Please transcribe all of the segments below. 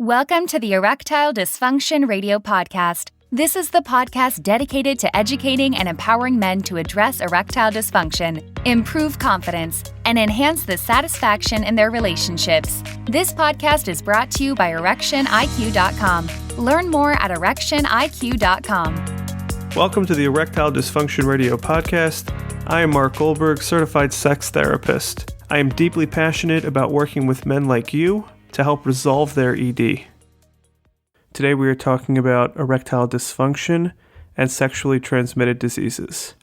Welcome to the Erectile Dysfunction Radio Podcast. This is the podcast dedicated to educating and empowering men to address erectile dysfunction, improve confidence, and enhance the satisfaction in their relationships. This podcast is brought to you by ErectionIQ.com. Learn more at ErectionIQ.com. Welcome to the Erectile Dysfunction Radio Podcast. I am Mark Goldberg, certified sex therapist. I am deeply passionate about working with men like you to help resolve their ED. Today we are talking about erectile dysfunction and sexually transmitted diseases.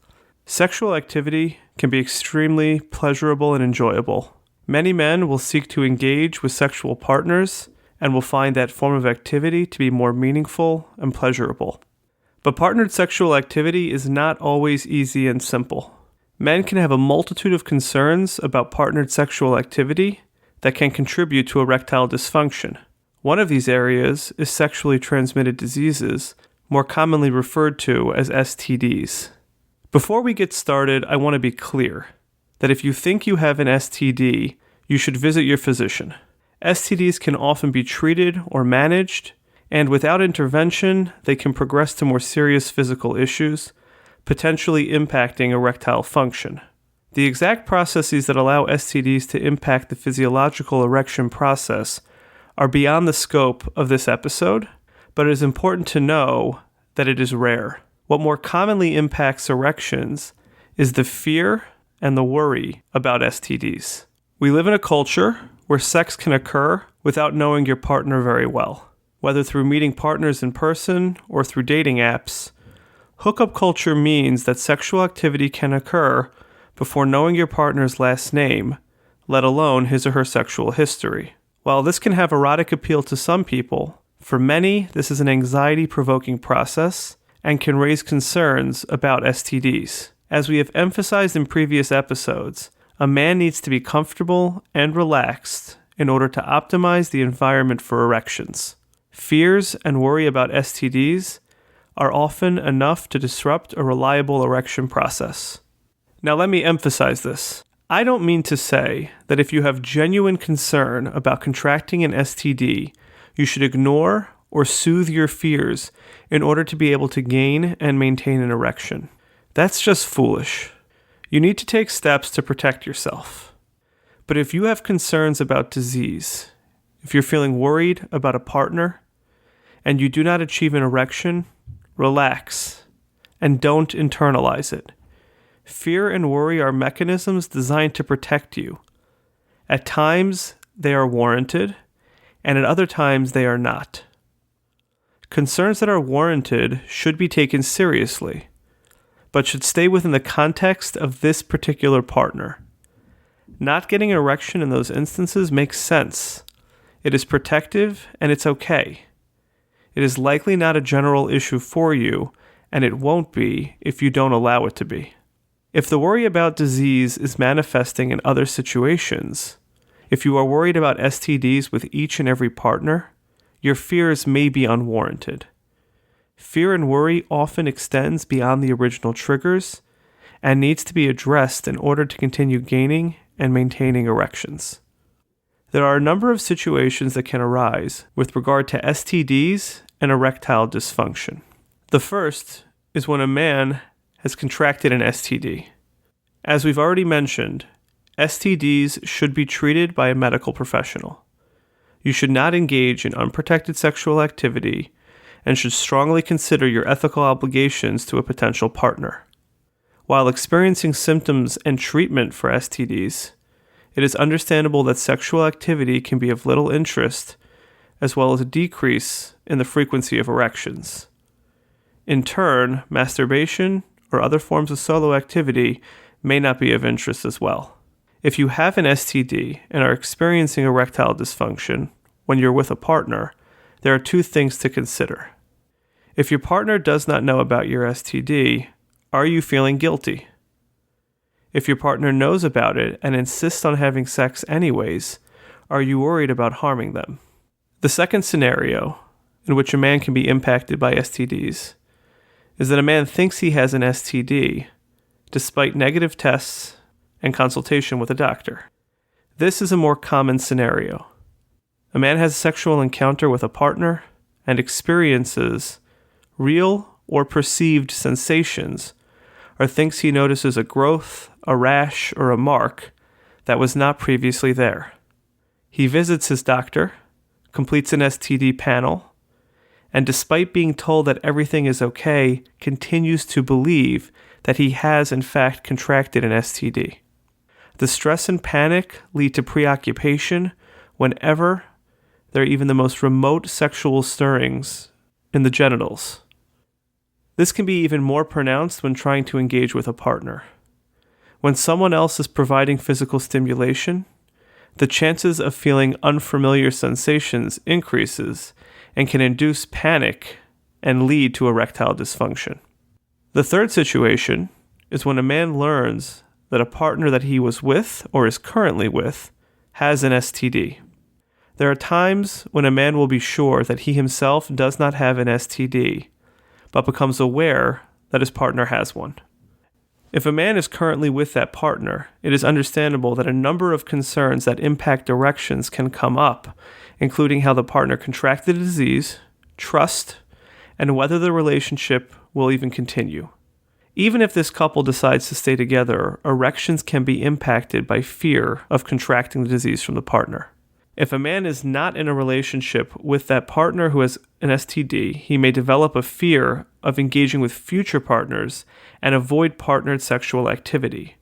Sexual activity can be extremely pleasurable and enjoyable. Many men will seek to engage with sexual partners and will find that form of activity to be more meaningful and pleasurable. But partnered sexual activity is not always easy and simple. Men can have a multitude of concerns about partnered sexual activity that can contribute to erectile dysfunction. One of these areas is sexually transmitted diseases, more commonly referred to as STDs. Before we get started, I want to be clear that if you think you have an STD, you should visit your physician. STDs can often be treated or managed, and without intervention, they can progress to more serious physical issues, potentially impacting erectile function. The exact processes that allow STDs to impact the physiological erection process are beyond the scope of this episode, but it is important to know that it is rare. What more commonly impacts erections is the fear and the worry about STDs. We live in a culture where sex can occur without knowing your partner very well. Whether through meeting partners in person or through dating apps, hookup culture means that sexual activity can occur before knowing your partner's last name, let alone his or her sexual history. While this can have erotic appeal to some people, for many this is an anxiety-provoking process and can raise concerns about STDs. As we have emphasized in previous episodes, a man needs to be comfortable and relaxed in order to optimize the environment for erections. Fears and worry about STDs are often enough to disrupt a reliable erection process. Now let me emphasize this. I don't mean to say that if you have genuine concern about contracting an STD, you should ignore or soothe your fears in order to be able to gain and maintain an erection. That's just foolish. You need to take steps to protect yourself. But if you have concerns about disease, if you're feeling worried about a partner, and you do not achieve an erection, relax and don't internalize it. Fear and worry are mechanisms designed to protect you. At times, they are warranted, and at other times, they are not. Concerns that are warranted should be taken seriously, but should stay within the context of this particular partner. Not getting an erection in those instances makes sense. It is protective, and it's okay. It is likely not a general issue for you, and it won't be if you don't allow it to be. If the worry about disease is manifesting in other situations, if you are worried about STDs with each and every partner, your fears may be unwarranted. Fear and worry often extends beyond the original triggers and needs to be addressed in order to continue gaining and maintaining erections. There are a number of situations that can arise with regard to STDs and erectile dysfunction. The first is when a man has contracted an STD. As we've already mentioned, STDs should be treated by a medical professional. You should not engage in unprotected sexual activity and should strongly consider your ethical obligations to a potential partner. While experiencing symptoms and treatment for STDs, it is understandable that sexual activity can be of little interest, as well as a decrease in the frequency of erections. In turn, masturbation or other forms of solo activity may not be of interest as well. If you have an STD and are experiencing erectile dysfunction when you're with a partner, there are two things to consider. If your partner does not know about your STD, are you feeling guilty? If your partner knows about it and insists on having sex anyways, are you worried about harming them? The second scenario, in which a man can be impacted by STDs, is that a man thinks he has an STD, despite negative tests and consultation with a doctor. This is a more common scenario. A man has a sexual encounter with a partner and experiences real or perceived sensations or thinks he notices a growth, a rash, or a mark that was not previously there. He visits his doctor, completes an STD panel, and despite being told that everything is okay, continues to believe that he has in fact contracted an STD. The stress and panic lead to preoccupation whenever there are even the most remote sexual stirrings in the genitals. This can be even more pronounced when trying to engage with a partner. When someone else is providing physical stimulation, the chances of feeling unfamiliar sensations increases and can induce panic and lead to erectile dysfunction. The third situation is when a man learns that a partner that he was with or is currently with has an STD. There are times when a man will be sure that he himself does not have an STD, but becomes aware that his partner has one. If a man is currently with that partner, it is understandable that a number of concerns that impact erections can come up, including how the partner contracted the disease, trust, and whether the relationship will even continue. Even if this couple decides to stay together, erections can be impacted by fear of contracting the disease from the partner. If a man is not in a relationship with that partner who has an STD, he may develop a fear of engaging with future partners and avoid partnered sexual activity.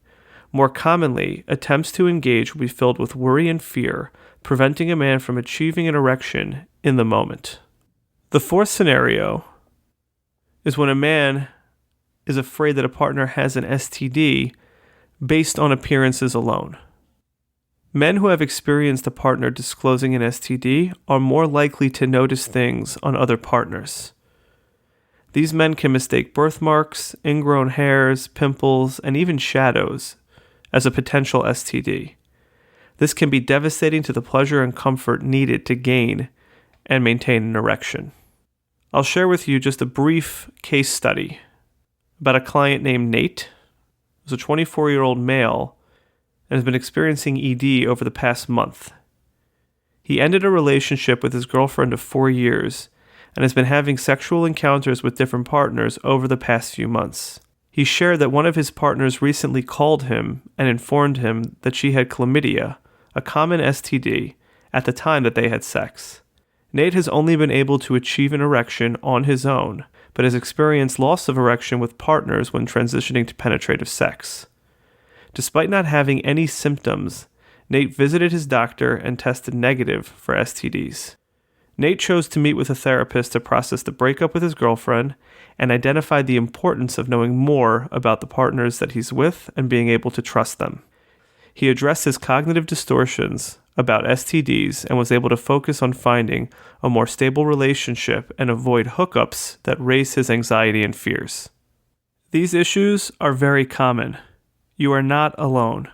More commonly, attempts to engage will be filled with worry and fear, preventing a man from achieving an erection in the moment. The fourth scenario is when a man is afraid that a partner has an STD based on appearances alone. Men who have experienced a partner disclosing an STD are more likely to notice things on other partners. These men can mistake birthmarks, ingrown hairs, pimples, and even shadows as a potential STD. This can be devastating to the pleasure and comfort needed to gain and maintain an erection. I'll share with you just a brief case study about a client named Nate. He was a 24-year-old male and has been experiencing ED over the past month. He ended a relationship with his girlfriend of 4 years and has been having sexual encounters with different partners over the past few months. He shared that one of his partners recently called him and informed him that she had chlamydia, a common STD, at the time that they had sex. Nate has only been able to achieve an erection on his own, but has experienced loss of erection with partners when transitioning to penetrative sex. Despite not having any symptoms, Nate visited his doctor and tested negative for STDs. Nate chose to meet with a therapist to process the breakup with his girlfriend and identified the importance of knowing more about the partners that he's with and being able to trust them. He addressed his cognitive distortions about STDs and was able to focus on finding a more stable relationship and avoid hookups that raise his anxiety and fears. These issues are very common. You are not alone.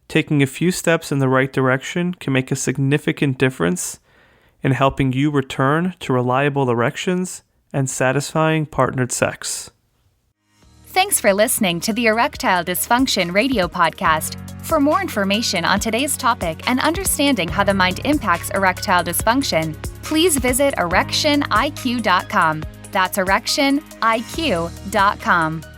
Taking a few steps in the right direction can make a significant difference in helping you return to reliable erections and satisfying partnered sex. Thanks for listening to the Erectile Dysfunction Radio Podcast. For more information on today's topic and understanding how the mind impacts erectile dysfunction, please visit erectioniq.com. That's erectioniq.com.